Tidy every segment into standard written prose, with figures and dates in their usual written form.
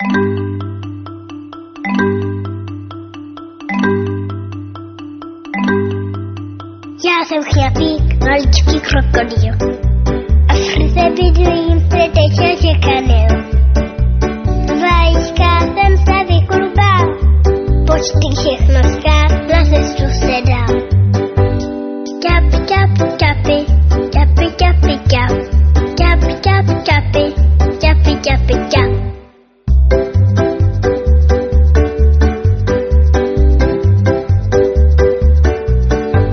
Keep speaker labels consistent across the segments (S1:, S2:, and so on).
S1: Já jsem chňapík, maličký krokodýl. A v fryze bydlím, kde teče řeka Nil. Vajíčka jsem se vyklubal, počty všechno zkrát, na cestu se dal. Čapi, čapi, čapi, čapi, čapi, čap. Čapi, čapi, čapi, čapi, čapi, čap.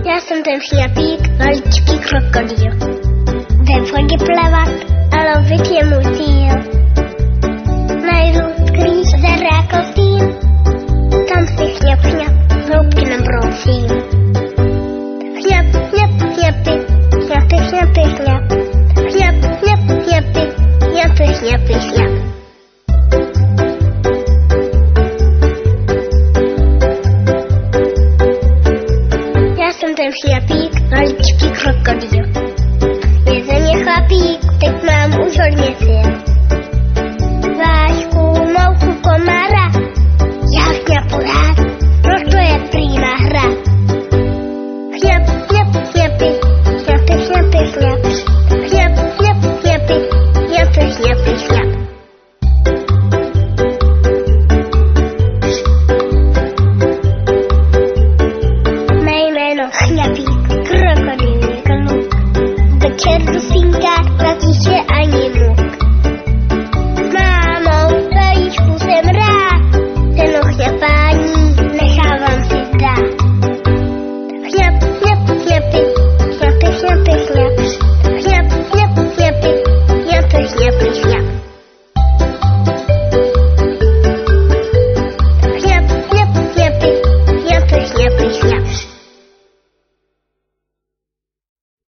S1: Já jsem ten chňapík, maličký krokodýl. Ve vodě plavat a lovit je můj cíl. Najdu skrýš zarákotým, tam si chňap, chňap, hloubky nabrousím. Chňap, chňap, chňapy, chňapy, chňapy, chňap. Chňap, chňap, chňapy, chňapy, chňapy, chňap. Já jsem ten chňapík, maličký krokodýl. Je ze mě chlapík, teď mám už hodně sil.